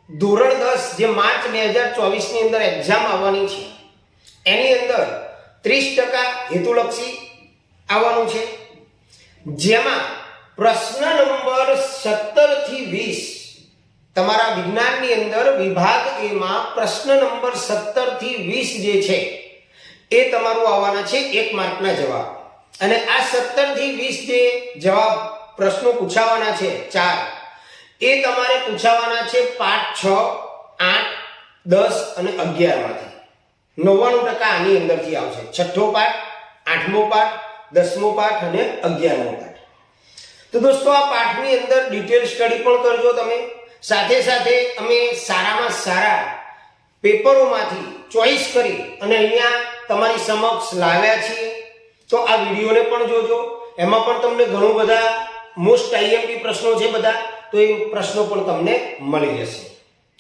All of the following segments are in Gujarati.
ધોરણ 10 જે માર્ચ 2024 ની અંદર એક્ઝામ આવવાની છે એની અંદર 30% હેતુલક્ષી આવવાનું છે, જેમાં પ્રશ્ન નંબર 17 થી 20 તમારા વિજ્ઞાનની અંદર વિભાગ એ માં પ્રશ્ન નંબર 17 થી 20 જે છે એ તમારું આવવાના છે 1 માર્કના જવાબ। અને આ 17 થી 20 જે જવાબ પ્રશ્નો પૂછાવાના છે 4 એ તમારે પૂછાવાના છે પાઠ 6, 8, 10 અને 11 માંથી। 99% આની અંદરથી આવશે। છઠ્ઠો પાઠ, 8મો પાઠ, 10મો પાઠ અને 11મો પાઠ। તો દોસ્તો આ પાઠની અંદર ડિટેલ સ્ટડી પણ કરજો તમે, સાથે સાથે અમે સારામાં સારા પેપરોમાંથી ચોઈસ કરી અને અહીંયા તમારી સમક્ષ લાવ્યા છીએ। તો આ વિડિયોને પણ જોજો, એમાં પણ તમને ઘણું બધા મોસ્ટ આઈએમપી પ્રશ્નો છે બધા, તો એ પ્રશ્નો પણ તમને મળી જશે।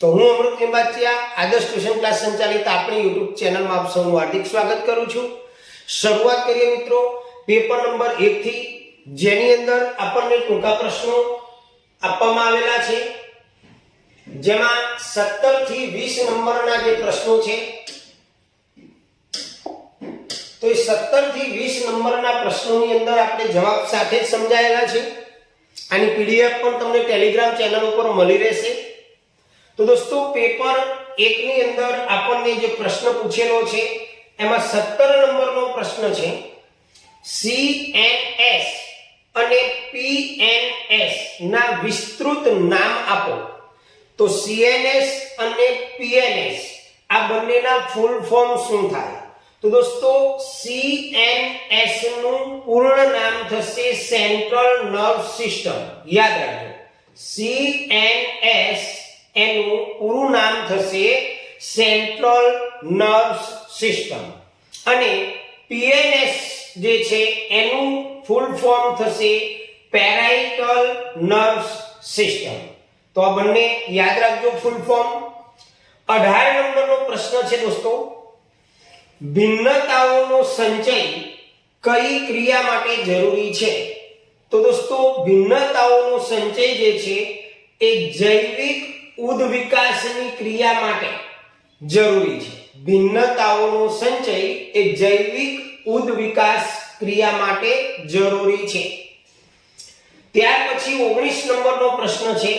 તો હું અમૃત લિંબાચિયા આદર્શ ટ્યુશન ક્લાસ સંચાલિત આપણી YouTube ચેનલમાં આપ સૌનું હાર્દિક સ્વાગત કરું છું। શરૂઆત કરીએ મિત્રો પેપર નંબર 1 થી, જેની અંદર આપણને ટૂંકા પ્રશ્નો આપવામાં આવેલા છે, જેમાં 17 થી 20 નંબરના જે પ્રશ્નો છે તો એ 17 થી 20 નંબરના પ્રશ્નોની અંદર આપણે જવાબ સાથે જ સમજાયેલા છે। આની પીડીએફ પણ તમને ટેલિગ્રામ ચેનલ ઉપર મળી રહેશે। તો દોસ્તો પેપર 1 ની અંદર આપણને જે પ્રશ્ન પૂછેલો છે એમાં 17 નંબરનો પ્રશ્ન છે CNS અને PNS ના વિસ્તૃત નામ આપો। તો CNS અને PNS આ બંનેના ફૂલ ફોર્મ શું થાય? તો દોસ્તો CNS નું પૂર્ણ નામ થશે સેન્ટ્રલ નર્વ સિસ્ટમ, યાદ રાખજો। CNS એનું પૂરું નામ થશે સેન્ટ્રલ નર્વ સિસ્ટમ અને PNS જે છે એનું ફૂલ ફોર્મ થશે પેરાઇટલ નર્વ સિસ્ટમ। તો આ બંને યાદ રાખજો ફૂલ ફોર્મ। 18 નંબરનો પ્રશ્ન છે દોસ્તો, ભિન્નતાઓનો સંચય કઈ ક્રિયા માટે જરૂરી છે? તો દોસ્તો ભિન્નતાઓનો સંચય જે છે એ જૈવિક ઉદ્વિકાસની ક્રિયા માટે જરૂરી છે। ભિન્નતાઓનો સંચય એ જૈવિક ઉદ્વિકાસ ક્રિયા માટે જરૂરી છે। ત્યાર પછી 19 નંબરનો પ્રશ્ન છે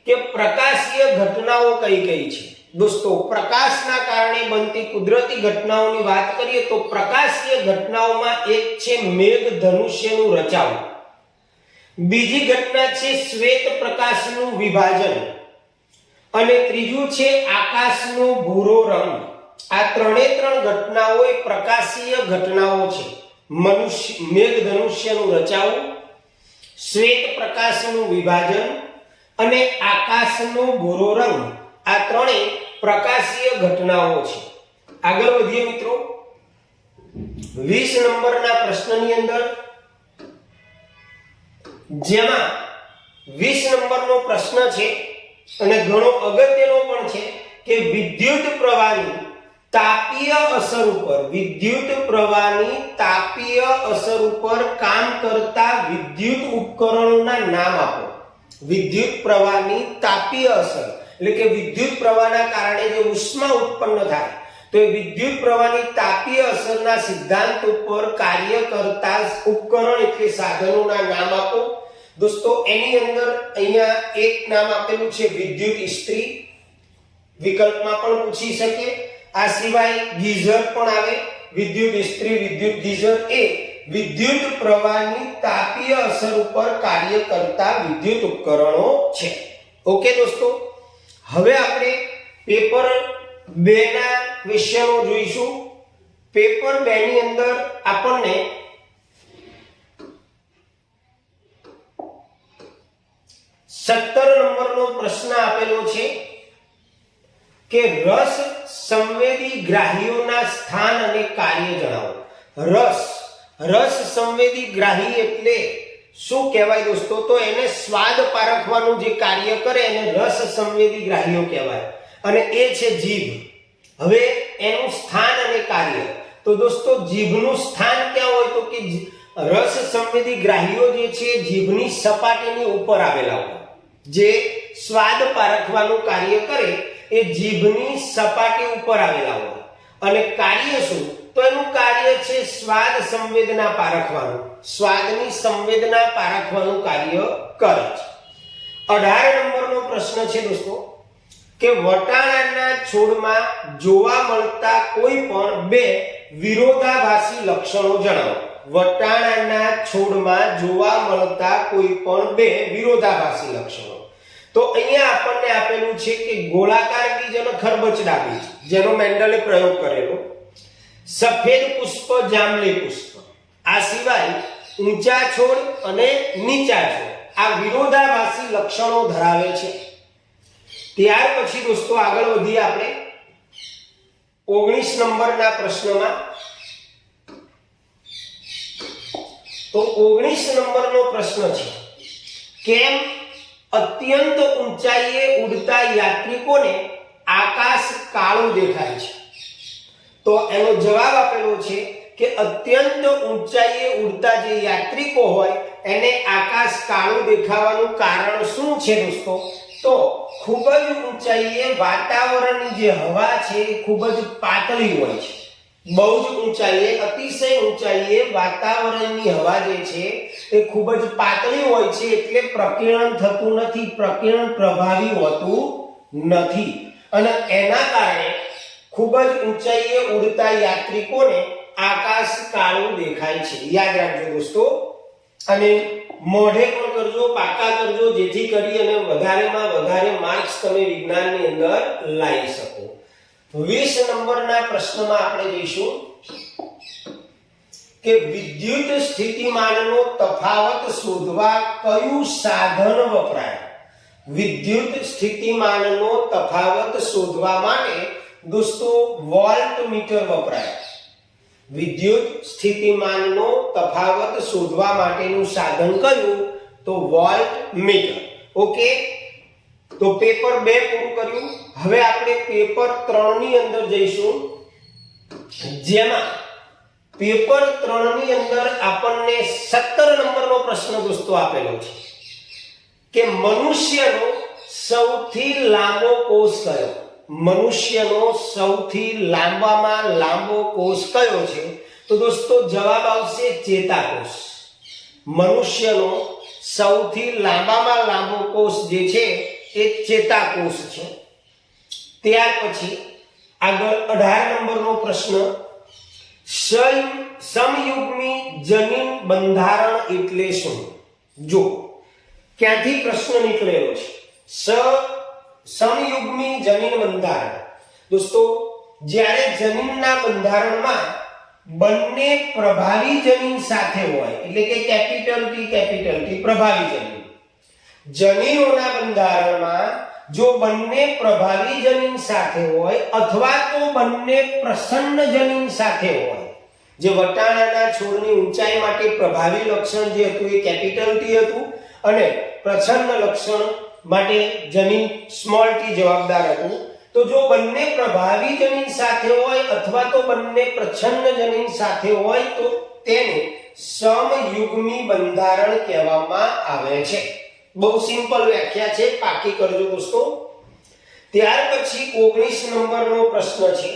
કે પ્રકાશીય ઘટનાઓ કઈ કઈ છે? દોસ્તો પ્રકાશના કારણે બનતી કુદરતી ઘટનાઓની વાત કરીએ તો પ્રકાશીય ઘટનાઓમાં એક છે મેઘધનુષ્યનું રચાવું, બીજી ઘટના છે શ્વેત પ્રકાશનું વિભાજન અને ત્રીજું છે આકાશનો ભૂરો રંગ। આ ત્રણે ત્રણ ઘટનાઓ એ પ્રકાશીય ઘટનાઓ છે। મેઘધનુષ્યનું રચાવું, શ્વેત પ્રકાશનું વિભાજન અને આકાશનો ભૂરો રંગ, આ ત્રણેય પ્રકાશીય ઘટનાઓ છે। આગળ વધીએ મિત્રો 20 નંબરના પ્રશ્નની અંદર, જેમાં 20 નંબરનો પ્રશ્ન છે અને ઘણો અગત્યનો પણ છે કે વિદ્યુત પ્રવાહની તાપીય અસર ઉપર, વિદ્યુત પ્રવાહની તાપીય અસર ઉપર કામ કરતા વિદ્યુત ઉપકરણોના નામ આપો। વિદ્યુત પ્રવાહની તાપીય અસર એટલે કે વિદ્યુત પ્રવાહના કારણે જે ઉષ્મા ઉત્પન્ન થાય તો એ વિદ્યુત પ્રવાહની તાપીય અસરના સિદ્ધાંત ઉપર કાર્ય કરતા ઉપકરણ એટલે સાધનોના નામ આપો। દોસ્તો એની અંદર અહીંયા એક નામ આપેલું છે વિદ્યુત ઇસ્ત્રી, વિકલ્પમાં પણ પૂછી શકે। આ સિવાય ગીઝર પણ આવે, વિદ્યુત ઇસ્ત્રી, વિદ્યુત ગીઝર એ વિદ્યુત પ્રવાહની તાપીય અસર ઉપર કાર્ય કરતા વિદ્યુત ઉપકરણો છે। ઓકે દોસ્તો, હવે આપણે પેપર 2 ના ક્વેશ્ચનો જોઈશું। પેપર 2 ની અંદર આપણને 17 નંબરનો પ્રશ્ન આપેલો છે કે રસ સંવેદી ગ્રાહીઓના સ્થાન અને કાર્ય જણાવો। રસ સંવેદી ગ્રાહી એટલે શું કહેવાય દોસ્તો? તો એને સ્વાદ પારખવાનું જે કાર્ય કરે એને રસ સંવેદી ગ્રાહીઓ કહેવાય અને એ છે જીભ। હવે એનું સ્થાન અને કાર્ય, તો દોસ્તો જીભનું સ્થાન ક્યાં હોય? તો કે રસ સંવેદી ગ્રાહીઓ જે છે જીભની સપાટીની ઉપર આવેલા હોય, જે સ્વાદ પારખવાનું કાર્ય કરે એ જીભની સપાટી ઉપર આવેલા હોય અને કાર્ય શું? તો એનું કાર્ય છે સ્વાદ સંવેદના પારખવાનું, સ્વાદની સંવેદના પારખવાનું કાર્ય કરે છે. 18 નંબરનો પ્રશ્ન છે દોસ્તો કે વટાણાના છોડમાં જોવા મળતા કોઈ પણ બે વિરોધાભાસી લક્ષણો જણાવો. વટાણાના છોડમાં જોવા મળતા કોઈ પણ બે વિરોધાભાસી લક્ષણો. તો અહીંયા આપણને આપેલું છે કે ગોળાકાર બીજ અને ખરબચડા બીજ, જેનો મેન્ડલે પ્રયોગ કરેલો, સફેદ પુષ્પ, જાંબલી પુષ્પ, આ સિવાય ઊંચા છોડ અને નીચા છોડ આ વિરોધાભાસી લક્ષણો ધરાવે છે. ત્યાર પછી દોસ્તો આગળ વધીએ આપણે 19 નંબરના પ્રશ્નમાં. તો 19 નંબરનો પ્રશ્ન છે કેમ અત્યંત ઊંચાઈએ ઉડતા યાત્રિકોને આકાશ કાળું દેખાય છે? તો એનો જવાબ આપેલો છે કે અત્યંત ઊંચાઈએ ઉડતા જે યાત્રિકો હોય એને આકાશ કાળું દેખાવાનું કારણ શું છે દોસ્તો? તો ખૂબ જ ઊંચાઈએ વાતાવરણની જે હવા છે એ ખૂબ જ પાતળી હોય છે. બહુ જ ઊંચાઈએ, અતિશય ઊંચાઈએ વાતાવરણની હવા જે છે એ ખૂબ જ પાતળી હોય છે એટલે પ્રકીર્ણન થતું નથી, પ્રકીર્ણન પ્રભાવી હોતું નથી અને એના કારણે ખૂબ જ ઊંચાઈએ ઉડતા યાત્રિકોને આકાશ કાળું દેખાય છે. યાદ રાખજો દોસ્તો અને મોઢે પણ કરજો, પાકા કરજો, જેથી કરી અને વધારેમાં વધારે માર્ક્સ તમે વિજ્ઞાનની અંદર લાવી શકો. 20 નંબરના પ્રશ્નમાં આપણે જઈશું કે વિદ્યુત સ્થિતિમાનનો તફાવત શોધવા કયું સાધન વપરાય? વિદ્યુત સ્થિતિમાનનો તફાવત શોધવા માટે દોસ્તો વોલ્ટમીટર વપરાય. વિદ્યુત સ્થિતિમાનનો તફાવત શોધવા માટેનું સાધન કયું? તો વોલ્ટમીટર. ઓકે, તો પેપર 2 પૂરું કર્યું. હવે આપણે પેપર 3 ની અંદર જઈશું, જેમાં પેપર 3 ની અંદર આપણને 17 નંબરનો પ્રશ્ન દોસ્તો આપેલો છે કે મનુષ્યનો સૌથી લાંબો કોષ કયો? મનુષ્યનો સૌથી લાંબામાં લાંબો કોષ કયો છે? તો દોસ્તો જવાબ આવશે ચેતાકોષ. મનુષ્યનો સૌથી લાંબામાં લાંબો કોષ જે છે એ ચેતાકોષ છે. ત્યાર પછી આગળ 18 નંબરનો પ્રશ્ન સમયુગ્મી જનીન બંધારણ એટલે શું? જો ક્યાંથી પ્રશ્ન નીકળેલો છે? સમયુગ્મી જનીન બંધારણ. દોસ્તો જ્યારે જનીનના બંધારણમાં બંને પ્રભાવી જનીન સાથે હોય એટલે કે કેપિટલ ટી પ્રભાવી જનીન, જનીનોના બંધારણમાં જો બંને પ્રભાવી જનીન સાથે હોય અથવા તો બંને પ્રસન્ન જનીન સાથે હોય, જે વટાણાના છોડની ઊંચાઈ માટે પ્રભાવી લક્ષણ જે હતું એ કેપિટલ ટી હતું અને પ્રસન્ન લક્ષણ માટે જનીન સ્મોલ ટી જવાબદાર હતું. તો જો બંને પ્રભાવી જનીન સાથે હોય અથવા તો બંને પ્રચ્છન્ન જનીન સાથે હોય તો તેને સમયુગ્મી બંધારણ કહેવામાં આવે છે. બહુ સિમ્પલ વ્યાખ્યા છે, પાકી કરજો દોસ્તો. ત્યાર પછી 19 નંબરનો પ્રશ્ન છે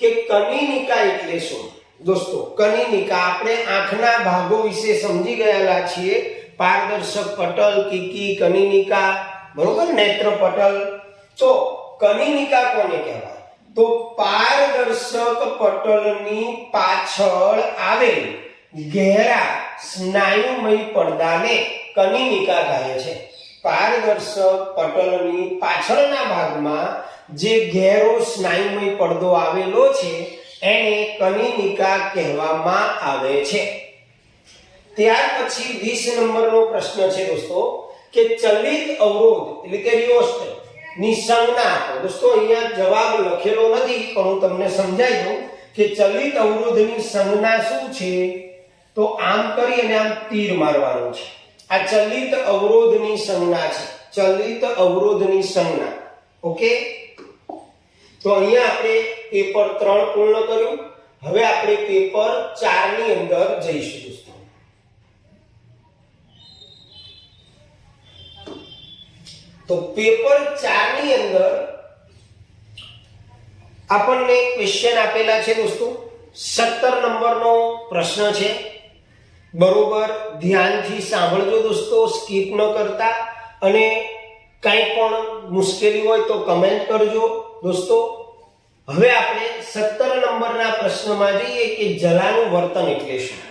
કે કનિનિકા એટલે શું? દોસ્તો કનિનિકા આપણે આંખના ભાગો વિશે સમજી ગયેલા છીએ. પારદર્શક પટલ, કીકી, કનિનિકા, બરોબર, નેત્ર પટલ. તો કનિનિકા કોને કહેવાય? તો પારદર્શક પટલની પાછળ આવેલ ઘેરા સ્નાયુમય પડદાને કનિનિકા કહે છે. પારદર્શક પટલની પાછળના ભાગમાં જે ઘેરો સ્નાયુમય પડદો આવેલો છે એને કનિનિકા કહેવામાં આવે છે. ત્યાર પછી 20 નંબરનો પ્રશ્ન છે દોસ્તો કે ચલિત અવરોધ એટલે કે રિયોસ્ટેટ ની સંજ્ઞા આપો. દોસ્તો અહીંયા જવાબ લખેલો નથી પણ હું તમને સમજાવી દઉં કે ચલિત અવરોધની સંજ્ઞા શું છે? તો આમ કરી અને આમ તીર મારવાનું છે. આ ચલિત અવરોધની સંજ્ઞા છે, ચલિત અવરોધની સંજ્ઞા. ઓકે, તો અહીંયા આપણે પેપર 3 પૂર્ણ કર્યું. હવે આપણે પેપર 4 ની અંદર જઈશું દોસ્તો. તો પેપર 4 ની અંદર આપણને ક્વેશ્ચન આપેલા છે દોસ્તો 17 નંબરનો પ્રશ્ન છે બરોબર ધ્યાનથી સાંભળજો દોસ્તો સ્કીપ ન કરતા અને કંઈ પણ મુશ્કેલી હોય તો કમેન્ટ કરજો દોસ્તો હવે આપણે 17 નંબરના પ્રશ્નમાં જઈએ કે જલાનું વર્તન એટલે શું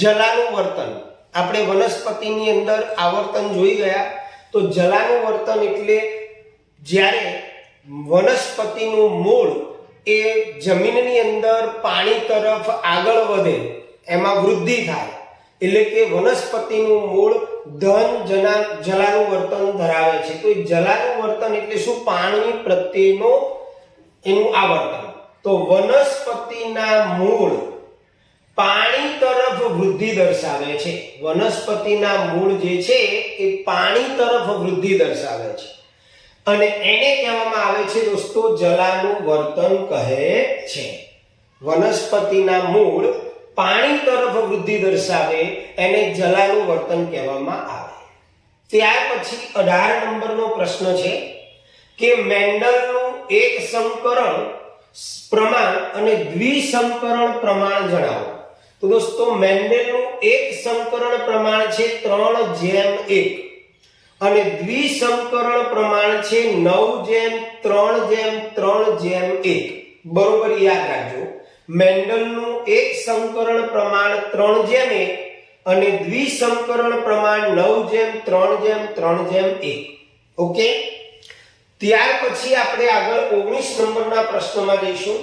જલાનું વર્તન આપણે વનસ્પતિની અંદર આવર્તન જોઈ ગયા તો જલાનું વર્તન એટલે જ્યારે વનસ્પતિનું મૂળ એ જમીનની અંદર પાણી તરફ આગળ વધે એમાં વૃદ્ધિ થાય એટલે કે વનસ્પતિનું મૂળ ધન જલાનું વર્તન ધરાવે છે તો જલાનું વર્તન એટલે શું પાણી પ્રત્યેનો એનું આવર્તન તો વનસ્પતિના મૂળ પાણી તરફ વૃદ્ધિ દર્શાવે છે વનસ્પતિના મૂળ જે છે એ પાણી તરફ વૃદ્ધિ દર્શાવે છે અને એને કહેવામાં આવે છે દોસ્તો જલાનું વર્તન કહે છે વનસ્પતિના મૂળ પાણી તરફ વૃદ્ધિ દર્શાવે એને જલાનું વર્તન કહેવામાં આવે ત્યાર પછી 18 નંબરનો પ્રશ્ન છે કે મેન્ડલનું એક સંકરણ પ્રમાણ અને દ્વિસંકરણ પ્રમાણ જણાવો તો દોસ્તો મેન્ડલનું એક સંકરણ પ્રમાણ છે 3:1 અને દ્વિસંકરણ પ્રમાણ છે 9:3:3:1 બરોબર યાદ રાખજો મેન્ડલનું એક સંકરણ પ્રમાણ 3:1 અને દ્વિસંકરણ પ્રમાણ 9:3:3:1 ઓકે ત્યાર પછી આપણે આગળ 19 નંબરના પ્રશ્નમાં જઈશું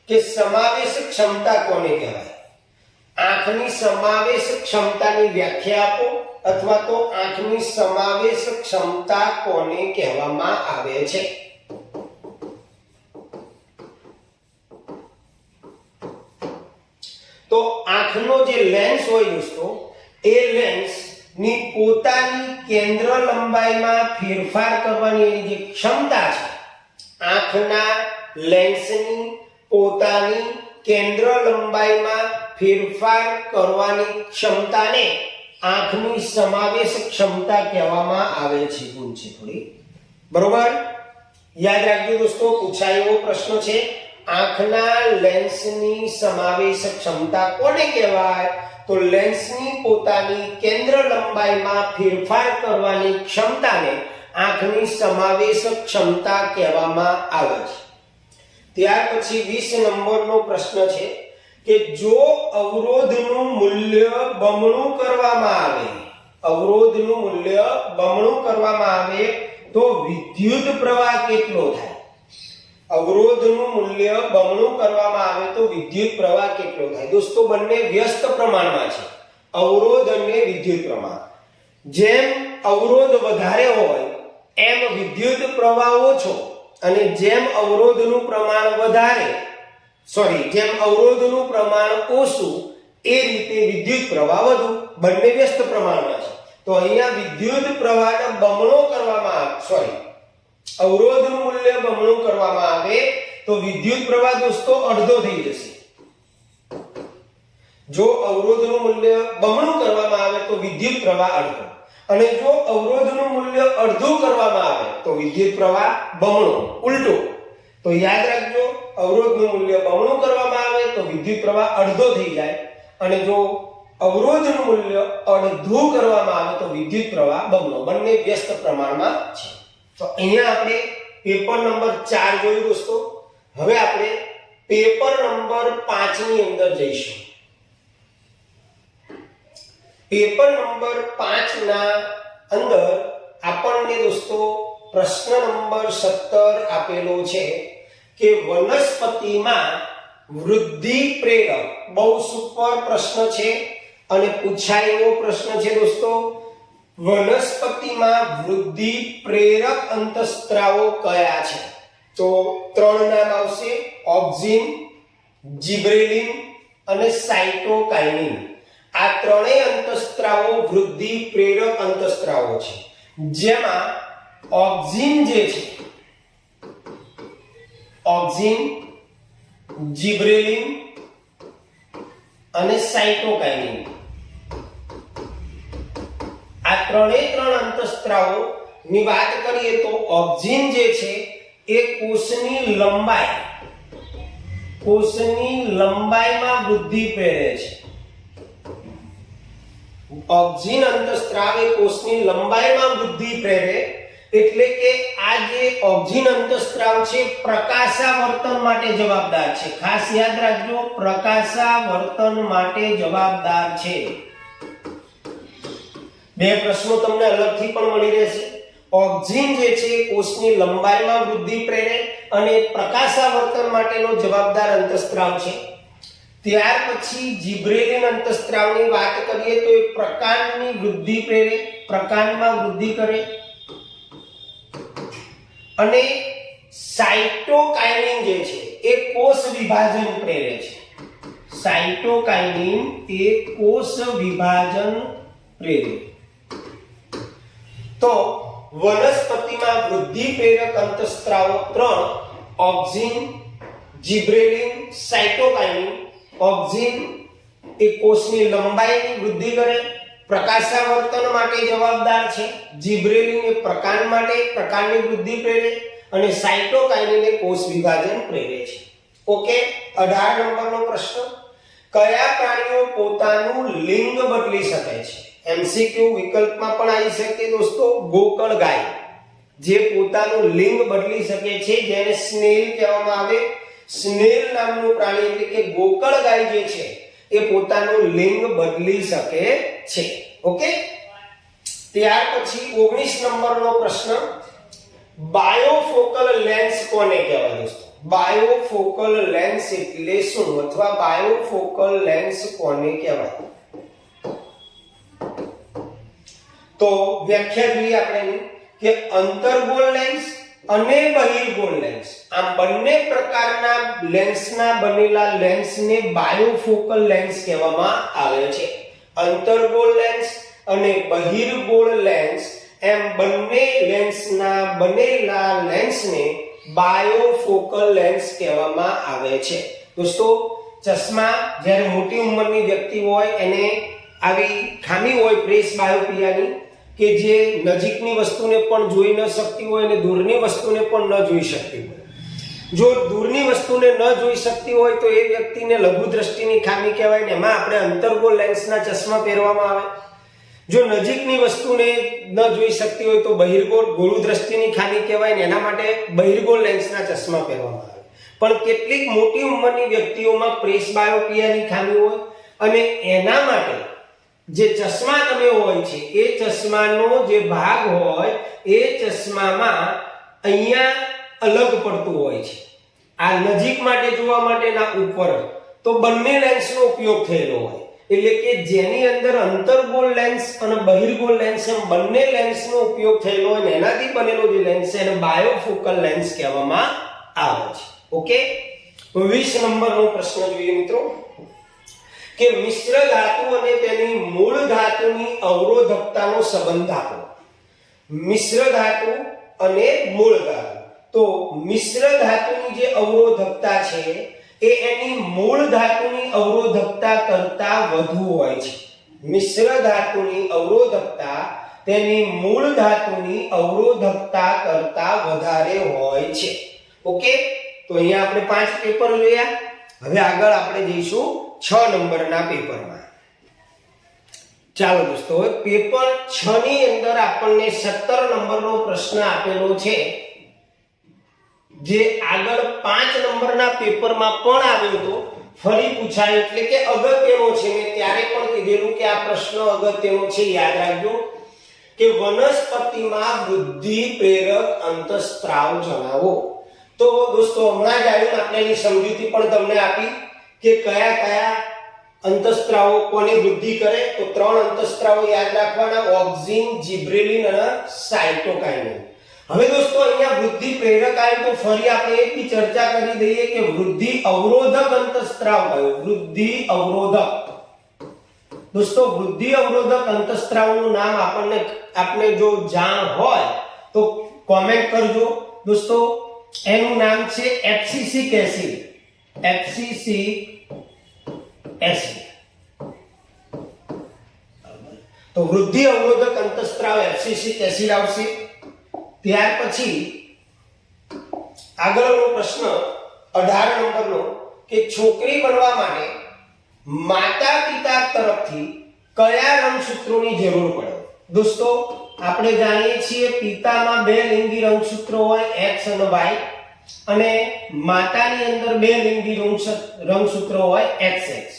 કે સમાવેશ ક્ષમતા કોને કહેવાય આંખની સમાવેશ ક્ષમતાની વ્યાખ્યા આપો અથવા તો આંખની સમાવેશ ક્ષમતા કોને કહેવામાં આવે છે તો આંખનો જે લેન્સ હોય દોસ્તો એ લેન્સ ની પોતાની કેન્દ્ર લંબાઈમાં ફેરફાર કરવાની એની જે ક્ષમતા છે આંખના લેન્સની પોતાની કેન્દ્ર લંબાઈમાં ફેરફાર કરવાની ક્ષમતાને આંખની સમાવેશ ક્ષમતા કહેવામાં આવે છે પૂછી થોડી બરોબર યાદ રાખજો દોસ્તો પૂછાયેલો પ્રશ્ન છે આંખના લેન્સની સમાવેશ ક્ષમતા કોને કહેવાય તો લેન્સની પોતાની કેન્દ્ર લંબાઈમાં ફેરફાર કરવાની ક્ષમતાને આંખની સમાવેશ ક્ષમતા કહેવામાં આવે છે ત્યાર પછી 20 નંબરનો પ્રશ્ન છે કે જો અવરોધનું મૂલ્ય બમણું કરવામાં આવે અવરોધનું મૂલ્ય બમણું કરવામાં આવે તો વિદ્યુત પ્રવાહ કેટલો થાય અવરોધનું મૂલ્ય બમણું કરવામાં આવે તો વિદ્યુત પ્રવાહ કેટલો થાય દોસ્તો બંને વ્યસ્ત પ્રમાણમાં છે અવરોધ અને વિદ્યુત પ્રવાહ જેમ અવરોધ વધારે હોય એમ વિદ્યુત પ્રવાહ ઓછો અને જેમ અવરોધનું પ્રમાણ વધારે જેમ અવરોધનું પ્રમાણ ઓછું એ રીતે વિદ્યુત પ્રવાહ વધુ બંને વ્યસ્ત પ્રમાણમાં છે તો અહીંયા વિદ્યુત પ્રવાહને બમણો કરવામાં આવે અવરોધનું મૂલ્ય બમણું કરવામાં આવે તો વિદ્યુત પ્રવાહ દોસ્તો અડધો થઈ જશે જો અવરોધનું મૂલ્ય બમણું કરવામાં આવે તો વિદ્યુત પ્રવાહ અડધો અને જો અવરોધનું મૂલ્ય અડધું કરવામાં આવે તો વિદ્યુત પ્રવાહ બમણો ઉલટો તો યાદ રાખજો અવરોધનું મૂલ્ય બમણું કરવામાં આવે તો વિદ્યુત પ્રવાહ અડધો થઈ જાય અને જો અવરોધનું મૂલ્ય અડધું કરવામાં આવે તો વિદ્યુત પ્રવાહ બમણો બંને વ્યસ્ત પ્રમાણમાં છે તો અહીંયા આપણે પેપર નંબર 4 જોયું દોસ્તો હવે આપણે પેપર નંબર 5 ની અંદર જઈશું પેપર નંબર 5 ના અંદર આપણને દોસ્તો પ્રશ્ન નંબર 17 આપેલો છે કે વનસ્પતિમાં વૃદ્ધિ પ્રેરક બહુ સુપર પ્રશ્ન છે અને પૂછાયેલો પ્રશ્ન છે દોસ્તો વનસ્પતિમાં વૃદ્ધિ પ્રેરક અંતઃસ્ત્રાવો કયા છે તો 3 નામ આવશે ઓક્સિન જીબ્રેલિન અને સાઇટોકાઇનિન આ ત્રણેય અંતઃસ્ત્રાવો વૃદ્ધિ પ્રેરક અંતઃસ્ત્રાવો છે જેમાં ઓક્સિન જે છે ઓક્સિન જીબ્રેલિન અને સાઇટોકાઇનિન આ ત્રણેય અંતઃસ્ત્રાવો ની વાત કરીએ તો ઓક્સિન જે છે એ કોષની લંબાઈમાં વૃદ્ધિ પ્રેરે છે. ઓક્સિન અંતસ્ત્રાવ એ કોષની લંબાઈમાં વૃદ્ધિ પ્રેરે, એટલે કે આ જે ઓક્સિન અંતસ્ત્રાવ છે પ્રકાશાવર્તન માટે જવાબદાર છે. ખાસ યાદ રાખજો, પ્રકાશાવર્તન માટે જવાબદાર છે. બે પ્રશ્નો તમને અલગથી પણ મળી રહેશે. ઓક્સિન જે છે કોષની લંબાઈમાં વૃદ્ધિ પ્રેરે અને પ્રકાશાવર્તન માટેનો જવાબદાર અંતસ્ત્રાવ છે. ત્યાર પછી જિબ્રેલિન અંતસ્ત્રાવની વાત કરીએ તો એ પ્રકાંડની વૃદ્ધિ પ્રેરે, પ્રકાંડમાં વૃદ્ધિ કરે. અને સાઇટોકાઇનિન જે છે એ કોષ વિભાજન પ્રેરે છે. સાઇટોકાઇનિન એ કોષ વિભાજન પ્રેરે. તો વનસ્પતિમાં વૃદ્ધિ પ્રેરક અંતસ્ત્રાવો 3: ઓક્સિન, જિબ્રેલિન, સાઇટોકાઇનિન. ઓક્સિન એ કોષની લંબાઈની વૃદ્ધિ કરે, પ્રકાશાવર્તન માટે જવાબદાર છે. જિબ્રેલિન એ પ્રકાંડની વૃદ્ધિ પ્રેરે અને સાઇટોકાઇનિન એ કોષ વિભાજન પ્રેરે છે. ઓકે, 18 નંબરનો પ્રશ્ન. કયા પ્રાણીઓ પોતાનું લિંગ બદલી શકે છે? એમસીક્યુ વિકલ્પમાં પણ આવી શકે દોસ્તો. ગોકળ ગાય જે પોતાનું લિંગ બદલી શકે છે, જેને સ્નેલ કહેવામાં આવે. સ્નેલ નામનું પ્રાણી એટલે કે ગોકળ ગાય જે છે એ પોતાનું લિંગ બદલી શકે છે. ઓકે, ત્યાર પછી 19 નંબરનો પ્રશ્ન. બાયોફોકલ લેન્સ કોને કહેવાય દોસ્તો? બાયોફોકલ લેન્સ એટલે શું, અથવા બાયોફોકલ લેન્સ કોને કહેવાય? તો વ્યાખ્યા જોઈએ આપણે કે અંતર્ગોળ લેન્સ અને બહિર્ગોળ લેન્સ, આમ બંને પ્રકારના લેન્સના બનેલા લેન્સને બાયોફોકલ લેન્સ કહેવામાં આવે છે. અંતર્ગોળ લેન્સ અને બહિર્ગોળ લેન્સ એમ બંને લેન્સના બનેલા લેન્સને બાયોફોકલ લેન્સ કહેવામાં આવે છે. દોસ્તો, ચશ્મા જ્યારે મોટી ઉંમરની વ્યક્તિ હોય એને આવી ખામી હોય પ્રેસ બાયોપિયાની, કે જે નજીકની વસ્તુને પણ જોઈ ન શકતી હોય અને દૂરની વસ્તુને પણ ન જોઈ શકતી હોય. જો દૂરની વસ્તુને ન જોઈ શકતી હોય તો એ વ્યક્તિને લઘુ દ્રષ્ટિની ખામી કહેવાય ને એમાં આપણે અંતર્ગોળ લેન્સના ચશ્મા પહેરવામાં આવે. જો નજીકની વસ્તુને ન જોઈ શકતી હોય તો બહિર્ગોળ ગોળું દ્રષ્ટિની ખામી કહેવાય ને એના માટે બહિર્ગોળ લેન્સના ચશ્મા પહેરવામાં આવે. પણ કેટલીક મોટી ઉંમરની વ્યક્તિઓમાં પ્રેસ બાયોપિયાની ખામી હોય અને એના માટે જે ચશ્મા તમે હોય છે એ ચશ્માનો જે ભાગ હોય એ ચશ્મામાં અહીંયા અલગ પડતું હોય છે. આ નજીક માટે જોવા માટેના ઉપર તો બંને લેન્સનો ઉપયોગ થયેલો હોય, એટલે કે જેની અંદર અંતર્ગોળ લેન્સ અને બહિર્ગોળ લેન્સ એમ બંને લેન્સનો ઉપયોગ થયેલો હોય ને એનાથી બનેલો જે લેન્સ છે એને બાયોફોકલ લેન્સ કહેવામાં આવે છે. ઓકે, 20 નંબરનો પ્રશ્ન જોઈએ મિત્રો કે મિશ્ર ધાતુ અને તેની મૂળ ધાતુની અવરોધકતાનો સંબંધ આપો. મિશ્ર ધાતુ અને મૂળ ધાતુ. તો મિશ્ર ધાતુની જે અવરોધકતા છે એ એની મૂળ ધાતુની અવરોધકતા કરતા વધુ હોય છે. મિશ્ર ધાતુની અવરોધકતા તેની મૂળ ધાતુની અવરોધકતા કરતા વધારે હોય છે. ઓકે, તો અહીંયા આપણે 5 પેપર જોયા. હવે આગળ આપણે જઈશું 6 નંબરના પેપરમાં. ચાલો દોસ્તો, પેપર 6 ની અંદર આપણને 17 નંબરનો પ્રશ્ન આપેલો છે, જે આગળ 5 નંબરના પેપરમાં પણ આવ્યો હતો, ફરી પૂછાય એટલે કે અગત્યનો છે. મેં ત્યારે પણ કીધેલું કે આ પ્રશ્ન અગત્યનો છે, યાદ રાખજો કે વનસ્પતિમાં વૃદ્ધિ પ્રેરક અંતઃસ્ત્રાવ જણાવો. તો દોસ્તો હમણાં જ આવ્યું, આપણે એની સમજૂતી પણ તમને આપી કે કયા કયા અંતઃસ્ત્રાવો કોની વૃદ્ધિ કરે. તો 3 અંતઃસ્ત્રાવો યાદ રાખવાના: ઓક્સિન, જિબ્રેલિન અને સાઇટોકાઇનિન. હવે દોસ્તો અહીંયા વૃદ્ધિ પ્રેરક આવ્યું તો ફરી આપણે એક બી ચર્ચા કરી દઈએ કે વૃદ્ધિ અવરોધક અંતઃસ્ત્રાવ કયો? વૃદ્ધિ અવરોધક. દોસ્તો વૃદ્ધિ અવરોધક અંતઃસ્ત્રાવનું નામ આપને જો જાણ હોય તો કોમેન્ટ કરજો. દોસ્તો એનું નામ છે એબ્સિસિક એસિડ. એબ્સિસિક એસિડ. તો વૃદ્ધિ અવરોધક અંતઃસ્ત્રાવ એબ્સિસિક એસિડ આવશે. ત્યાર પછી આગળનો પ્રશ્ન 18 નંબરનો કે છોકરી બનવા માટે માતા પિતા તરફથી કયા રંગસૂત્રોની જરૂર પડે? દોસ્તો આપણે જાણીએ છીએ પિતામાં બે લિંગી રંગસૂત્રો હોય X અને Y, અને માતાની અંદર બે લિંગી રંગસૂત્રો હોય XX.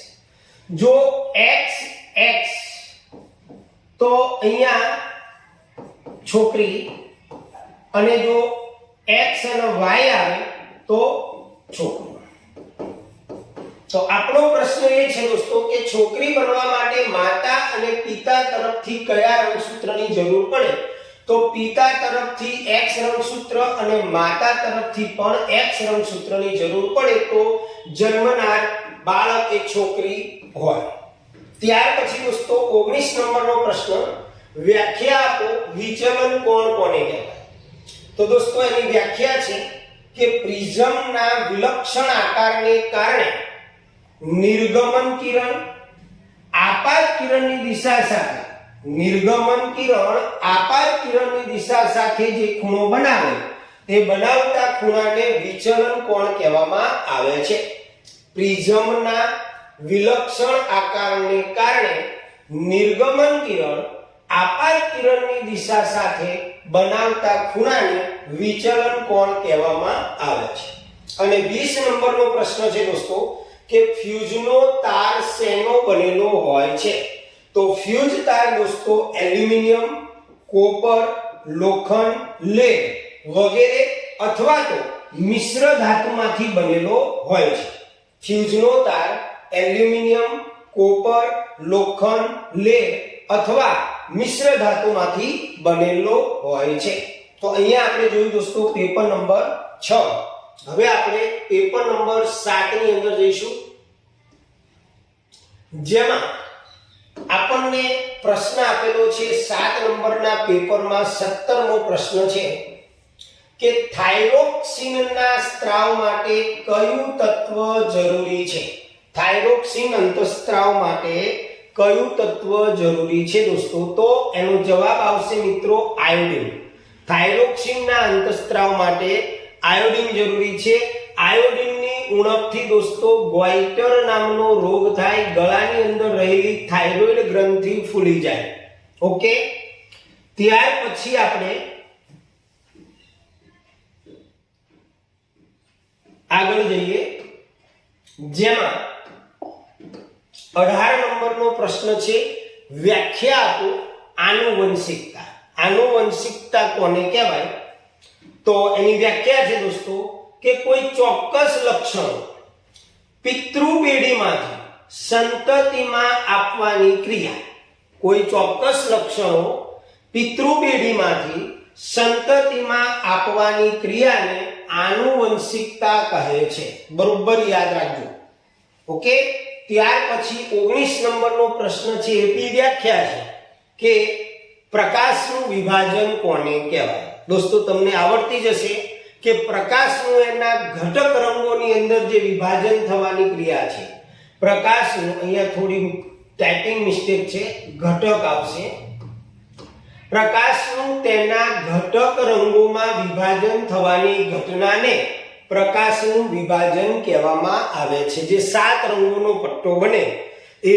જો XX તો અહીંયા છોકરી, અને જો X અને Y આવે તો છોકરો. તો આપણો પ્રશ્ન એ છે દોસ્તો કે છોકરી બનવા માટે માતા અને પિતા તરફથી કયા રંગસૂત્રની જરૂર પડે? તો પિતા તરફથી X રંગસૂત્ર અને માતા તરફથી પણ X રંગસૂત્રની જરૂર પડે તો જન્મનાર બાળક એ છોકરી હોય. ત્યાર પછી દોસ્તો 19 નંબરનો પ્રશ્ન, વ્યાખ્યા આપો વિચલન કોણ કોને કહેવાય? તો દોસ્તો એની વ્યાખ્યા છે કે પ્રિઝમના વિલક્ષણ આકારને કારણે નિર્ગમન કિરણ આપાત કિરણની દિશા સાથે જે ખૂણો બનાવે તે બનાવતા ખૂણાને વિચલન કોણ કહેવામાં આવે છે? પ્રિઝમના વિલક્ષણ આકારને કારણે નિર્ગમન કિરણ આપાત કિરણની દિશા સાથે બનાવતા ખૂણાને વિચલન કોણ કહેવામાં આવે છે? અને 20 નંબરનો પ્રશ્ન છે દોસ્તો કે ફ્યુઝનો તાર શેનો બનેલો હોય છે? તો ફ્યુઝ તાર દોસ્તો એલ્યુમિનિયમ, કોપર, લોખંડ, લેડ વગેરે અથવા તો મિશ્ર ધાતુમાંથી બનેલો હોય છે. ફ્યુઝનો તાર એલ્યુમિનિયમ, કોપર, લોખંડ, લેડ અથવા મિશ્ર ધાતુમાંથી બનેલો હોય છે. તો અહીંયા આપણે જોયું દોસ્તો પેપર નંબર 6. હવે આપણે પેપર નંબર 7 ની અંદર જઈશું, જેમાં આપણને પ્રશ્ન આપેલો છે 7 નંબરના પેપરમાં 17મો પ્રશ્ન છે કે થાઇરોક્સિનના સ્ત્રાવ માટે કયું તત્વ જરૂરી છે? થાઇરોક્સિન અંતઃસ્ત્રાવ માટે કયું તત્વ જરૂરી છે દોસ્તો? તો એનો જવાબ આવશે મિત્રો આયોડિન. થાઇરોક્સિનના અંતઃસ્ત્રાવ માટે આયોડિન જરૂરી છે. આયોડિનની ઉણપથી દોસ્તો ગોઈટર નામનો રોગ થાય, ગળાની અંદર રહેલી થાઇરોઇડ ગ્રંથિ ફૂલી જાય. ઓકે, ત્યાર પછી આપણે આગળ જઈએ, જેમાં 18 નંબરનો પ્રશ્ન છે વ્યાખ્યા આપો આનુવંશિકતા. આનુવંશિકતા કોને કહેવાય? તો એની વ્યાખ્યા છે દોસ્તો કે કોઈ ચોક્કસ લક્ષણો પિતૃ પેઢીમાંથી સંતતિમાં આપવાની ક્રિયા. કોઈ ચોક્કસ લક્ષણો પિતૃ પેઢીમાંથી સંતતિમાં આપવાની ક્રિયાને આનુવંશિકતા કહે છે. બરોબર યાદ રાખજો. ઓકે, ત્યાર પછી 19 નંબરનો પ્રશ્ન છે એની વ્યાખ્યા છે કે પ્રકાશનું વિભાજન કોને કહેવાય? દોસ્તો તમને આવડતી જશે કે પ્રકાશનું એના ઘટક રંગોની અંદર જે વિભાજન થવાની ક્રિયા છે, પ્રકાશનું અહીંયા થોડી ટાઈપિંગ મિસ્ટેક છે, ઘટક આવશે. પ્રકાશનું તેના ઘટક રંગોમાં વિભાજન થવાની ઘટનાને પ્રકાશનું વિભાજન કહેવામાં આવે છે. જે 7 રંગોનો પટ્ટો બને એ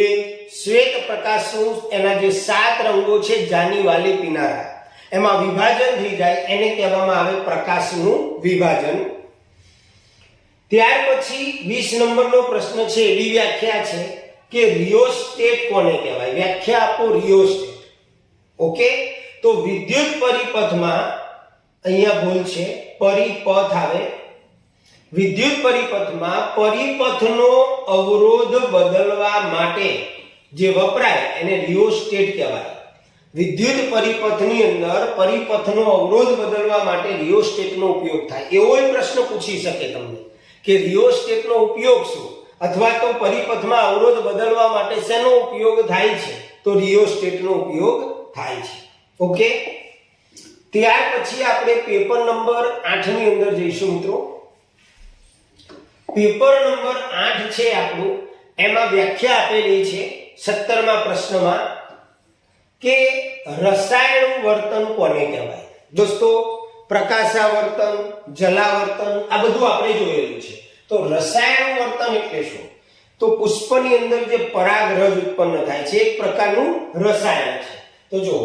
શ્વેત પ્રકાશનું એના જે 7 રંગો છે જાની વાલી પીનારા, એમાં વિભાજન થઈ જાય એને કહેવામાં આવે પ્રકાશનું વિભાજન. ત્યાર પછી 20 નંબરનો પ્રશ્ન છે એની વ્યાખ્યા છે કે રિયોસ્ટેટ કોને કહેવાય? વ્યાખ્યા આપો રિયોસ્ટેટ. ઓકે, તો વિદ્યુત પરિપથમાં અહીંયા ભૂલ છે, પરિપથ આવે. વિદ્યુત પરિપથમાં પરિપથનો અવરોધ બદલવા માટે જે વપરાય એને રિયોસ્ટેટ કહેવાય. વિદ્યુત પરિપથની અંદર પરિપથનો અવરોધ બદલવા માટે રિયોસ્ટેટનો ઉપયોગ થાય. એવો પ્રશ્ન પૂછી શકે તમને કે રિયોસ્ટેટનો ઉપયોગ શું, અથવા તો પરિપથમાં અવરોધ બદલવા માટે શેનો ઉપયોગ થાય છે? તો રિયોસ્ટેટનો ઉપયોગ થાય છે. ઓકે, ત્યાર પછી આપણે પેપર નંબર 8 ની અંદર જઈશું મિત્રો. પેપર નંબર 8 છે આપણું, એમાં વ્યાખ્યા આપેલી છે 17મા પ્રશ્નમાં કે રસાયણનું વર્તન કોને કહેવાય? દોસ્તો પ્રકાશાવર્તન, જલાવર્તન, આ બધું આપણે જોયેલું છે. તો રસાયણ વર્તન એટલે શું? તો પુષ્પની અંદર જે પરાગરજ ઉત્પન્ન થાય છે એક પ્રકારનું રસાયણ છે. તો જો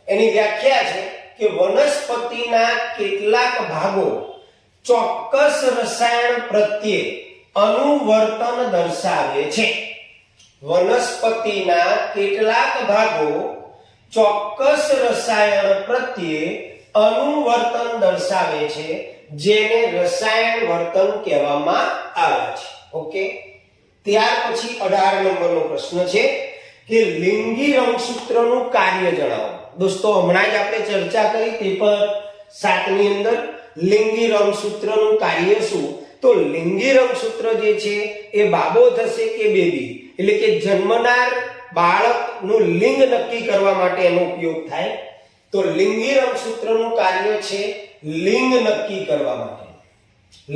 એની વ્યાખ્યા છે કે વનસ્પતિના કેટલાક ભાગો ચોક્કસ રસાયણ પ્રત્યે અનુવર્તન દર્શાવે છે. વનસ્પતિના કેટલાક ભાગો ચોક્કસ રસાયણ પ્રત્યે અનુવર્તન દર્શાવે છે, જેને રસાયણ વર્તન કહેવામાં આવે છે. ઓકે. ત્યાર પછી 18 નંબરનો પ્રશ્ન છે કે લિંગી રંગસૂત્રનું કાર્ય જણાવો. દોસ્તો હમણાં જ આપણે ચર્ચા કરી પેપર 7 ની અંદર લિંગી રંગસૂત્રનું કાર્ય શું? તો લિંગી રંગસૂત્ર જે છે એ બાબો થશે કે બેબી, એટલે કે જન્મનાર બાળકનું લિંગ નક્કી કરવા માટે એનો ઉપયોગ થાય. તો લિંગી રંગસૂત્રનું કાર્ય છે લિંગ નક્કી કરવા માટે.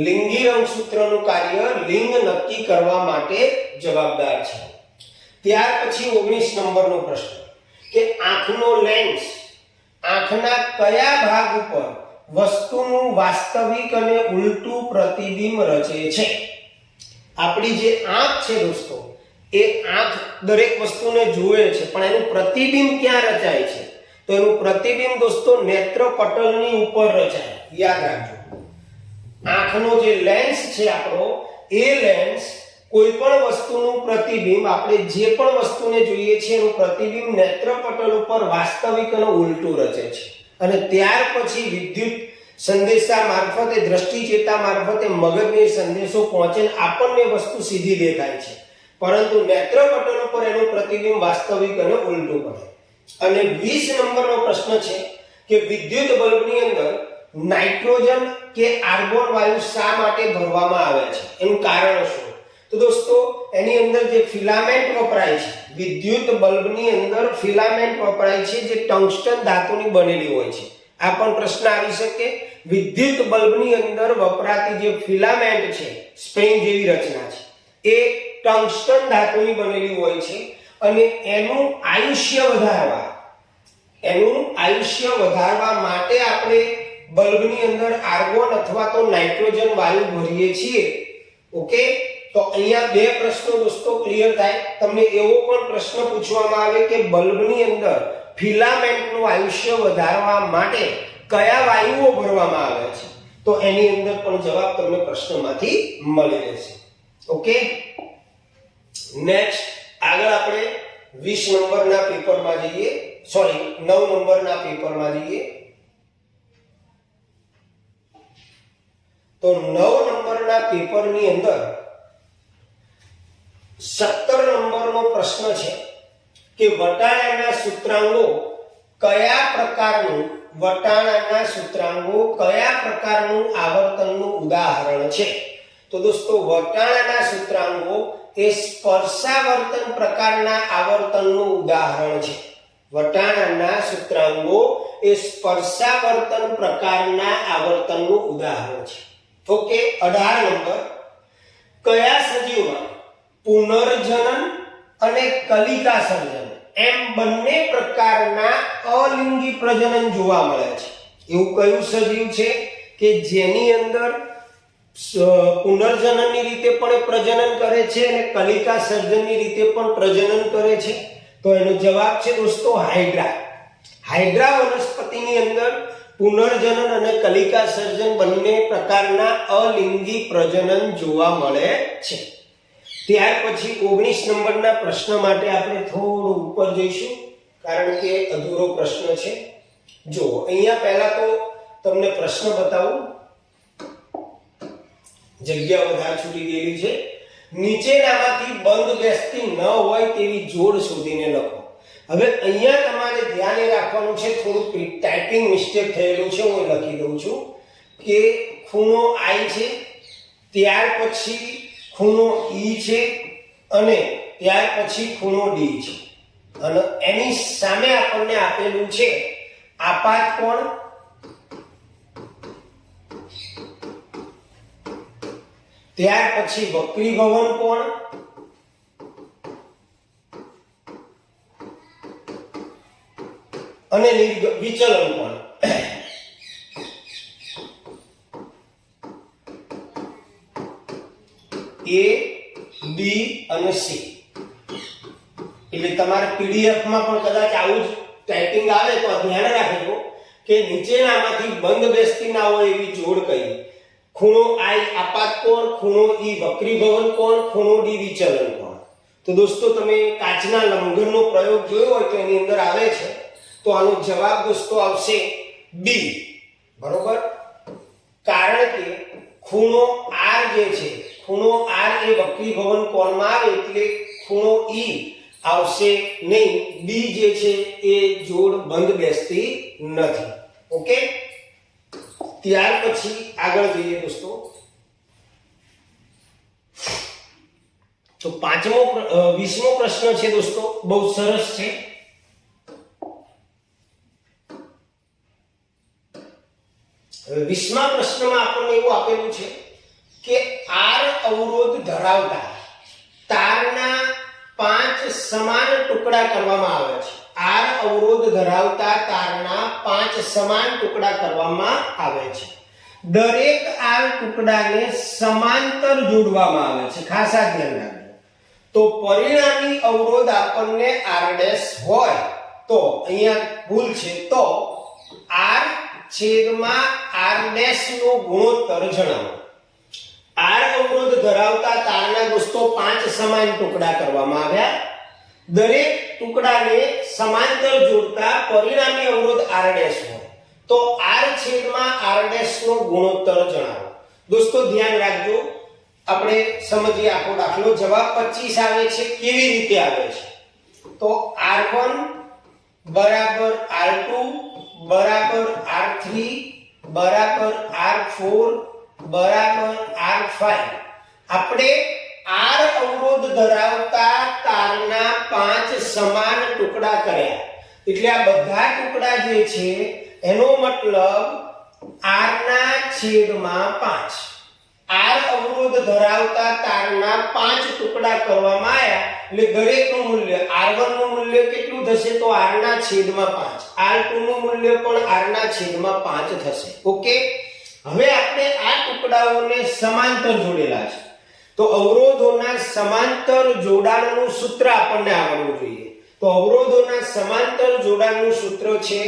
લિંગી રંગસૂત્રનું કાર્ય લિંગ નક્કી કરવા માટે જવાબદાર છે. ત્યાર પછી 19 નંબરનો પ્રશ્ન કે આંખનો લેન્સ આંખના કયા ભાગ ઉપર વસ્તુનું વાસ્તવિક અને ઉલટું પ્રતિબિંબ રચે છે? આપણી જે આંખ છે દોસ્તો, એ આંખ દરેક વસ્તુને જુએ છે, પણ એનું પ્રતિબિંબ ક્યાં રચાય છે? તો એનું પ્રતિબિંબ દોસ્તો નેત્રપટલની ઉપર રચાય. યાદ રાખજો, આંખનો જે લેન્સ છે આપણો, એ લેન્સ કોઈ પણ વસ્તુનું પ્રતિબિંબ, આપણે જે પણ વસ્તુને જોઈએ છીએ એનું પ્રતિબિંબ નેત્રપટલ ઉપર વાસ્તવિક અને ઉલટું રચે છે. અને ત્યાર પછી વિદ્યુત સંદેશા મારફતે, દ્રષ્ટિચેતા મારફતે મગજને સંદેશો પહોંચે, આપણને વસ્તુ સીધી દેખાય છે, પરંતુ નેત્રપટલ ઉપર એનું પ્રતિબિંબ વાસ્તવિક અને ઉલટું પડે. અને 20 નંબરનો પ્રશ્ન છે કે વિદ્યુત બલ્બની અંદર નાઇટ્રોજન કે આર્ગોન વાયુ શા માટે ભરવામાં આવે છે? એનું કારણ શું? તો દોસ્તો એની અંદર જે ફિલામેન્ટ વપરાય છે, વિદ્યુત બલ્બની અંદર ફિલામેન્ટ વપરાય છે જે ટંગસ્ટન ધાતુની બનેલી હોય છે. આ પણ પ્રશ્ન આવી શકે. વિદ્યુત બલ્બની અંદર વપરાતી જે ફિલામેન્ટ છે, સ્પ્રિંગ જેવી રચના છે, એ ટંગસ્ટન ધાતુની બનેલી હોય છે. અને એનું આયુષ્ય વધારવા માટે આપણે બલ્બની અંદર આર્ગોન અથવા તો નાઇટ્રોજન વાયુ ભરીએ છીએ. ઓકે. તો અહીંયા બે પ્રશ્નો દોસ્તો ક્લિયર થાય. તમને એવો પણ પ્રશ્ન પૂછવામાં આવે કે બલ્બની અંદર ફિલામેન્ટનું આયુષ્ય વધારવા માટે કયા વાયુઓ ભરવામાં આવે છે? તો એની અંદર પણ જવાબ તમને પ્રશ્નમાંથી મળી રહેશે. ઓકે. નેક્સ્ટ આગળ આપણે 20 નંબરના પેપરમાં જઈએ, 9 નંબરના પેપરમાં જઈએ. તો 9 નંબરના પેપરની અંદર 17 નંબરનો પ્રશ્ન છે કે વટાણાના સૂત્રાંગો કયા પ્રકારનું આવર્તનનું ઉદાહરણ છે? તો દોસ્તો વટાણાના સૂત્રાંગો એ સ્પર્શાવર્તન પ્રકારના આવર્તનનું ઉદાહરણ છે. વટાણાના સૂત્રાંગો એ સ્પર્શાવર્તન પ્રકારના આવર્તનનું ઉદાહરણ છે. ઓકે. 18 નંબર, કયા સજીવમાં પુનર્જનન અને કલિકા સર્જન એમ બંને પ્રકારના અલિંગી પ્રજનન જોવા મળે છે? એવું કયું સજીવ છે કે જેની અંદર પુનર્જનનની રીતે પણ પ્રજનન કરે છે અને કલિકા સર્જનની રીતે પણ પ્રજનન કરે છે? તો એનો જવાબ છે દોસ્તો હાઇડ્રા. હાઇડ્રા વનસ્પતિની અંદર પુનર્જનન અને કલિકા સર્જન બંને પ્રકારના અલિંગી પ્રજનન જોવા મળે છે. ત્યાર પછી 19 નંબરના પ્રશ્ન માટે આપણે થોડું ઉપર જઈશું, કારણ કે અધૂરો પ્રશ્ન છે. જો અહીંયા પહેલા તો તમને પ્રશ્ન બતાવું. જગ્યા વધારે છૂટી ગયેલી છે. નીચેનામાંથી બંધ બેસતી ન હોય તેવી જોડ શોધીને લખો. હવે અહીંયા તમારે ધ્યાન રાખવાનું છે, થોડું ટાઈપિંગ મિસ્ટેક થયેલું છે, હું લખી દઉં છું કે ખૂણો I છે, ત્યાર પછી ખૂણો E છે અને ત્યાર પછી ખૂણો D છે, અને એની સામે આપણને આપેલું છે આપાત કોણ, ત્યાર પછી વક્રીભવન કોણ, અને વિચલન કોણ. એ બી અને સી. એટલે તમારે પીડીએફ માં પણ કદાચ આવું જ ટાઈપિંગ આવે તો ધ્યાન રાખજો કે નીચેનામાંથી બંધ બેસતી ના હોય એવી જોડ કઈ. ખૂણો આઈ આપાત કોણ, ખૂણો ઈ વક્રીભવન કોણ, ખૂણો ડી વિચલન કોણ. તો દોસ્તો તમે કાચના લંબઘનનો પ્રયોગ જોયો હોય તો એની અંદર આવે છે. તો આનો જવાબ દોસ્તો આવશે બી. બરોબર? કારણ કે ખૂણો આર જે છે, ખૂણો આર એ વક્રીભવન કોણમાં આવે એટલે ખૂણો ઈ આવશે નહીં. બી જે છે એ જોડ બંધ બેસતી નથી. ઓકે, ત્યાર પછી આગળ જોઈએ દોસ્તો. તો 20મો પ્રશ્ન છે દોસ્તો, બહુ સરસ છે. હવે 20મા પ્રશ્નમાં આપણને એવું આપેલું છે કે આર અવરોધ ધરાવતા તારના 5 સમાન ટુકડા કરવામાં આવે છે. આર અવરોધ ધરાવતા તારના 5 સમાન ટુકડા કરવામાં આવે છે. દરેક આર ટુકડાને સમાંતર જોડવામાં આવે છે. ખાસ આ ધ્યાન રાખજો. તો પરિણામી અવરોધ આપણને r' હોય તો અહીંયા ભૂલ છે, તો r છેદમાં r' નો ગુણોત્તર જણાવો. આર અવરોધ ધરાવતા તારના દોસ્તો 5 સમાન ટુકડા કરવામાં આવ્યા. દરેક ટુકડાને સમાંતર જોડતા પરિણામી અવરોધ r' હોય તો r છેદમાં r' નો ગુણોત્તર જણાવો. દોસ્તો ધ્યાન રાખજો, આપણે સમજીએ આખો દાખલો. જવાબ 25 આવે છે. કેવી રીતે આવે છે? તો r1 બરાબર r2 બરાબર r3 બરાબર r4 બરાબર r5. આપણે આર અવરોધ ધરાવતા તારના 5 સમાન ટુકડા કર્યા. એટલે આ બધા ટુકડા જે છે એનો મતલબ r ના છેદમાં 5. આર અવરોધ ધરાવતા તારના 5 ટુકડા કરવામાં આવ્યા એટલે દરેકનું મૂલ્ય r1 નું મૂલ્ય કેટલું થશે? તો r ના છેદમાં 5. r2 નું મૂલ્ય પણ r ના છેદમાં 5 થશે. ઓકે, હવે આપણે આ ટુકડાઓને સમાંતર જોડેલા છે. તો અવરોધોના સમાંતર જોડાણનું સૂત્ર આપણને આવડવું જોઈએ. તો અવરોધોના સમાંતર જોડાણનું સૂત્ર છે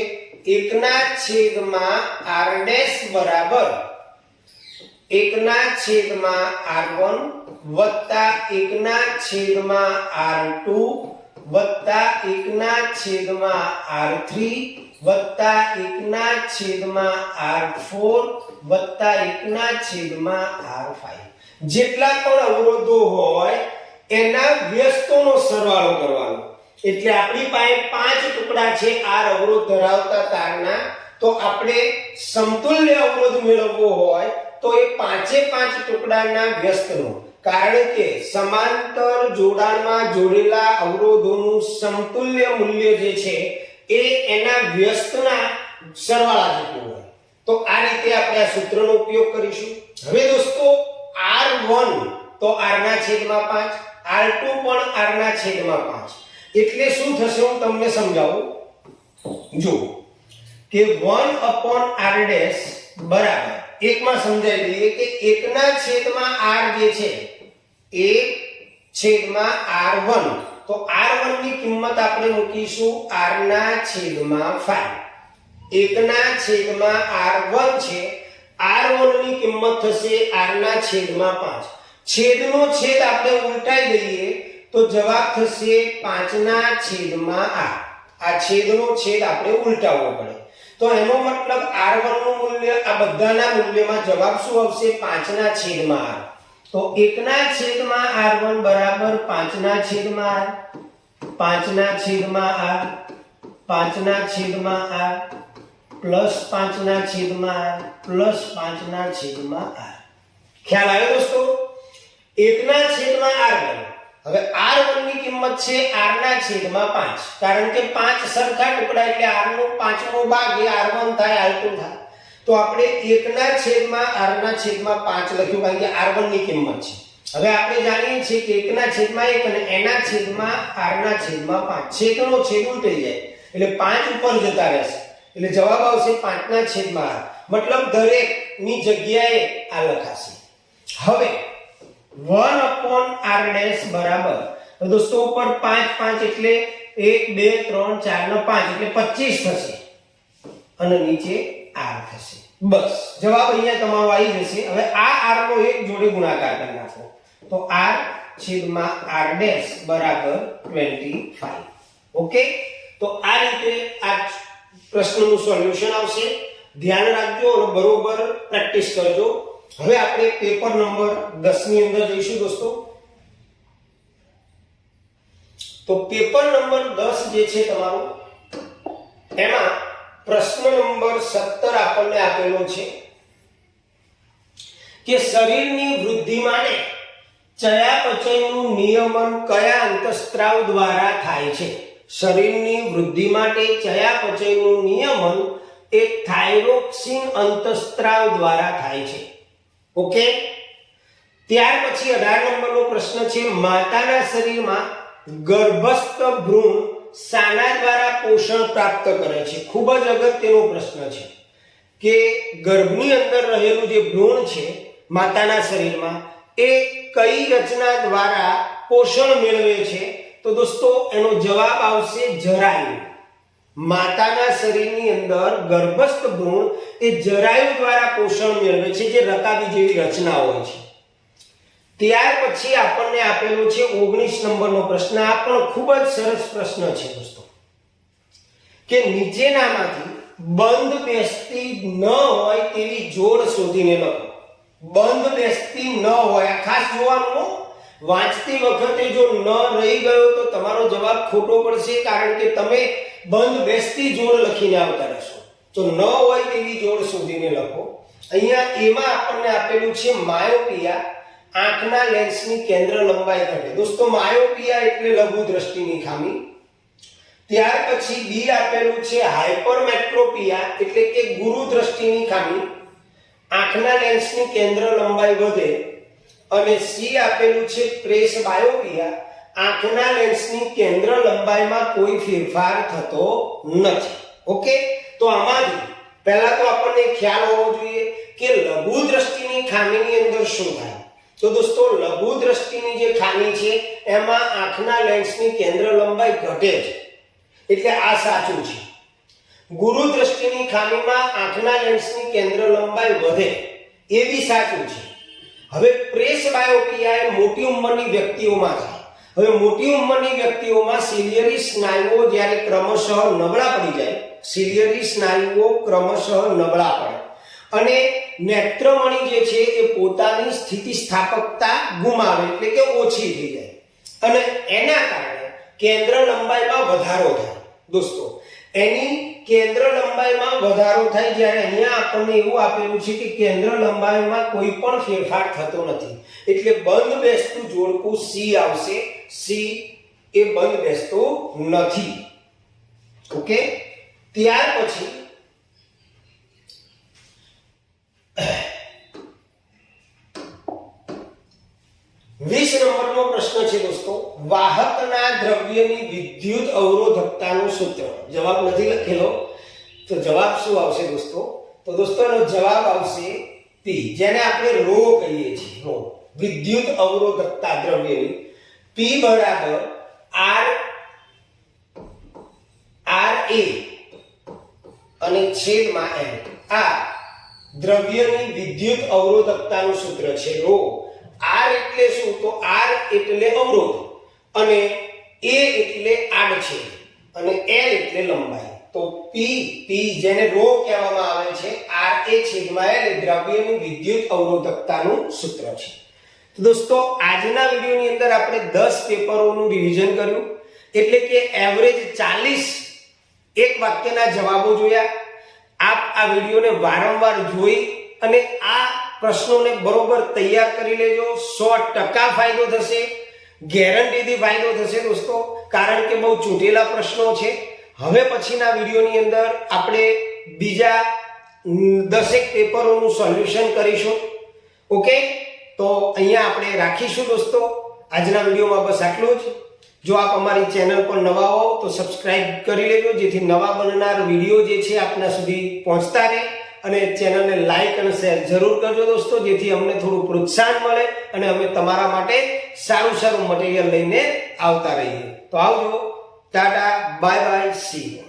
1 ના છેદમાં r' બરાબર 1 ના છેદમાં r1 વત્તા 1 ના છેદમાં r2 વત્તા 1 ના છેદમાં r3 વત્તા 1 ના છેદમાં r4 વત્તા 1 ના છેદમાં r5. જેટલા પણ અવરોધો હોય એના વ્યસ્તોનો સરવાળો કરવાનો. એટલે આપણી પાસે 5 ટુકડા છે આર અવરોધ ધરાવતા તારના. તો આપણે સમતુલ્ય અવરોધ મેળવવો હોય તો એ 5 ટુકડાના વ્યસ્તનો, કારણ કે સમાંતર જોડાણમાં જોડેલા અવરોધોનું સમતુલ્ય મૂલ્ય જે છે એ એના વ્યસ્તના સરવાળા જેટલું હોય. તો આ રીતે આપણે આ સૂત્રનો ઉપયોગ કરીશું. હવે દોસ્તો r1 તો r ના છેદમાં 5, r2 પણ r ના છેદમાં 5. એટલે શું થશે હું તમને સમજાવું. જો કે 1/r' બરાબર એકમાં સમજાવી દઈએ કે 1 ના છેદમાં r જે છે 1 છેદમાં r1. તો r1 ની કિંમત આપણે મૂકીશું r ના છેદમાં 5. 1 ના છેદમાં r1 છે, r1 ની કિંમત થશે r ના છેદમાં 5. છેદનો છેદ આપણે ઉલટાઈ દઈએ તો જવાબ થશે 5 ના છેદમાં r. આ છેદનો છેદ આપણે ઉલટાવવો પડે. તો એનો મતલબ r1 નું મૂલ્ય આ બધાના મૂલ્યમાં જવાબ શું આવશે? 5 ના છેદમાં r. તો 1 ના છેદમાં r1 બરાબર 5 ના છેદમાં r, 5 ના છેદમાં r, 5 ના છેદમાં r પ્લસ 5 ના છેદમાં r પ્લસ 5 ના છેદમાં r. ખ્યાલ આવ્યો દોસ્તો? 1 ના છેદમાં r બને. હવે r1 ની કિંમત છે r ના છેદમાં 5, કારણ કે 5 સરખા ટુકડા એટલે r નો 5મો ભાગ એ r1 થાય, r2 થાય. તો આપણે 1 ના છેદમાં r ના છેદમાં 5 લખ્યું કારણ કે r1 ની કિંમત છે. હવે આપણે જાણીએ છીએ કે 1 ના છેદમાં 1 અને એના છેદમાં r ના છેદમાં 5. છેદનો છેદ ઉલટાઈ જાય એટલે 5 ઉપર જતા રહેશે. એટલે જવાબ આવશે 5 ના છેદમાં r. મતલબ દરેક ની જગ્યાએ આ લખાશે. હવે 1/r r ડેશ બરાબર, તો દોસ્તો ઉપર 5 5 એટલે 1 2 3 4 ને 5 એટલે 25 થશે અને નીચે r થશે. બસ જવાબ અહીંયા તમારો આવી જશે. હવે આ r નો એક જોડે ગુણાકાર કરી નાખો તો r છેદમાં r ડેશ બરાબર 25. ઓકે, તો આ રીતે આ પ્રશ્નનું સોલ્યુશન આવશે. ધ્યાન રાખજો અને બરોબર પ્રેક્ટિસ કરજો. હવે આપણે પેપર નંબર 10 ની અંદર જઈશું દોસ્તો. તો પેપર નંબર 10 જે છે તમારો, એમાં પ્રશ્ન નંબર 17 આપણને આપેલો છે કે શરીરની વૃદ્ધિ માટે ચયાપચયનું નિયમન કયા અંતઃસ્ત્રાવ દ્વારા થાય છે? શરીરની વૃદ્ધિ માટે ચયાપચયનું નિયમન એ થાઇરોક્સિન અંતઃસ્ત્રાવ દ્વારા થાય છે. ઓકે, ત્યાર પછી 18 નંબરનો પ્રશ્ન છે માતાના શરીરમાં ગર્ભસ્થ ભ્રૂણ શાના દ્વારા પોષણ પ્રાપ્ત કરે છે? ખૂબ જ અગત્યનો પ્રશ્ન છે કે ગર્ભની અંદર રહેલું જે ભ્રૂણ છે માતાના શરીરમાં એ કઈ રચના દ્વારા પોષણ મેળવે છે? તો દોસ્તો એનો જવાબ આવશે જરાયુ. માતાના શરીરની અંદર ગર્ભસ્થ ભ્રૂણ એ જરાયુ દ્વારા પોષણ મેળવે છે, જે રકાબી જેવી રચના હોય છે. ત્યાર પછી આપણને આપેલો છે 19 નંબરનો પ્રશ્ન. આ પણ ખૂબ જ સરસ પ્રશ્ન છે દોસ્તો કે નીચેનામાંથી બંધ બેસતી ન હોય તેવી જોડ શોધીને લખો. બંધ બેસતી ન હોય, આ ખાસ જોવાનું. વાંચતી વખતે જો ન રહી ગયો તો તમારો જવાબ ખોટો પડશે, કારણ કે તમે બંધ બેસતી જોડ લખીને આવતા રહેશો. તો ન હોય તેવી જોડ શોધીને લખો. અહીંયા એમાં આપણને આપેલું છે માયોપિયા, આંખના લેન્સની કેન્દ્ર લંબાઈ ઘટે. દોસ્તો માયોપિયા એટલે લઘુ દ્રષ્ટિની ખામી. ત્યાર પછી બી આપેલું છે હાઇપરમેટ્રોપિયા એટલે કે ગુરુ દ્રષ્ટિની ખામી, આંખના લેન્સની કેન્દ્ર લંબાઈ વધે. અને સી આપેલું છે પ્રેસબાયોપિયા, આંખના લેન્સની કેન્દ્ર લંબાઈમાં કોઈ ફેરફાર થતો નથી. ઓકે, તો આમાંથી પહેલા તો આપણને ખ્યાલ હોવો જોઈએ કે લઘુ દ્રષ્ટિની ખામીની અંદર શું થાય. તો દોસ્તો લઘુ દ્રષ્ટિની જે ખામી છે એમાં આંખના લેન્સની કેન્દ્ર લંબાઈ ઘટે છે, એટલે આ સાચું છે. ગુરુ દ્રષ્ટિની ખામીમાં આંખના લેન્સની કેન્દ્ર લંબાઈ વધે, એ બી સાચું છે. હવે પ્રેસબાયોપિયા એ મોટી ઉંમરની વ્યક્તિઓમાં થાય. હવે મોટી ઉંમરની વ્યક્તિઓમાં સિલિયરી સ્નાયુઓ જ્યારે ક્રમશઃ નબળા પડી જાય, સિલિયરી સ્નાયુઓ ક્રમશઃ નબળા પડે અને નેત્રમણી જે છે એ પોતાની સ્થિતિસ્થાપકતા ગુમાવે, એટલે કે ઓછી થઈ જાય અને એના કારણે કેન્દ્ર લંબાઈમાં વધારો થાય. દોસ્તો એની કેન્દ્ર લંબાઈમાં વધારો થાય જ્યારે અહીંયા આપણને એવું આપેલું છે કે કેન્દ્ર લંબાઈમાં કોઈ પણ ફેરફાર થતો નથી, એટલે બંધ બેસતું જોડકું સી આવશે. સી એ બંધ બેસતું નથી. ઓકે, ત્યાર પછી 20 નંબરનો પ્રશ્ન છે દોસ્તો, વાહકના દ્રવ્યની વિદ્યુત અવરોધકતાનું સૂત્ર. જવાબ નથી લખેલો, તો જવાબ શું આવશે દોસ્તો? તો દોસ્તો એનો જવાબ આવશે પી, જેને આપણે રો કહીએ છીએ. રો, વિદ્યુત અવરોધકતા દ્રવ્યની. પી બરાબર આર આર એ અને છેદમાં એમ. આ દ્રવ્યની વિદ્યુત અવરોધકતાનું સૂત્ર છે રો. R એટલે શું? તો R એટલે અવરોધ અને A એટલે આડછેદ અને L એટલે લંબાઈ. તો P જેને રો કહેવામાં આવે છે, R એ છેદમાં L દ્રવ્યની વિદ્યુત અવરોધકતાનું સૂત્ર છે. તો દોસ્તો આજના વિડિયોની અંદર આપણે 10 પેપરોનું રિવિઝન કર્યું, એટલે કે એવરેજ 40 એક વાક્યના જવાબો જોયા. આપ આ વિડિયોને વારંવાર જોઈ અને આ પ્રશ્નોને બરોબર તૈયાર કરી લેજો. 100% ફાયદો થશે, ગેરંટીથી ફાયદો થશે દોસ્તો, કારણ કે બહુ ચૂંટેલા પ્રશ્નો છે. હવે પછીના વિડિયોની અંદર આપણે બીજા 10 પેપરોનું સોલ્યુશન કરીશું. ઓકે, તો અહીંયા આપણે રાખીશું દોસ્તો. આજના વિડિયોમાં બસ આટલું જ. જો આપ અમારી ચેનલ પર નવા હો તો સબસ્ક્રાઇબ કરી લેજો, જેથી નવા બનનાર વિડિયો જે છે આપના સુધી પહોંચતા રહે અને ચેનલને લાઈક અને શેર જરૂર કરજો દોસ્તો, જેથી અમને થોડું પ્રોત્સાહન મળે અને અમે તમારા માટે સારું સારું મટીરિયલ લઈને આવતા રહીએ. તો આવજો, Tata, bye bye, C you.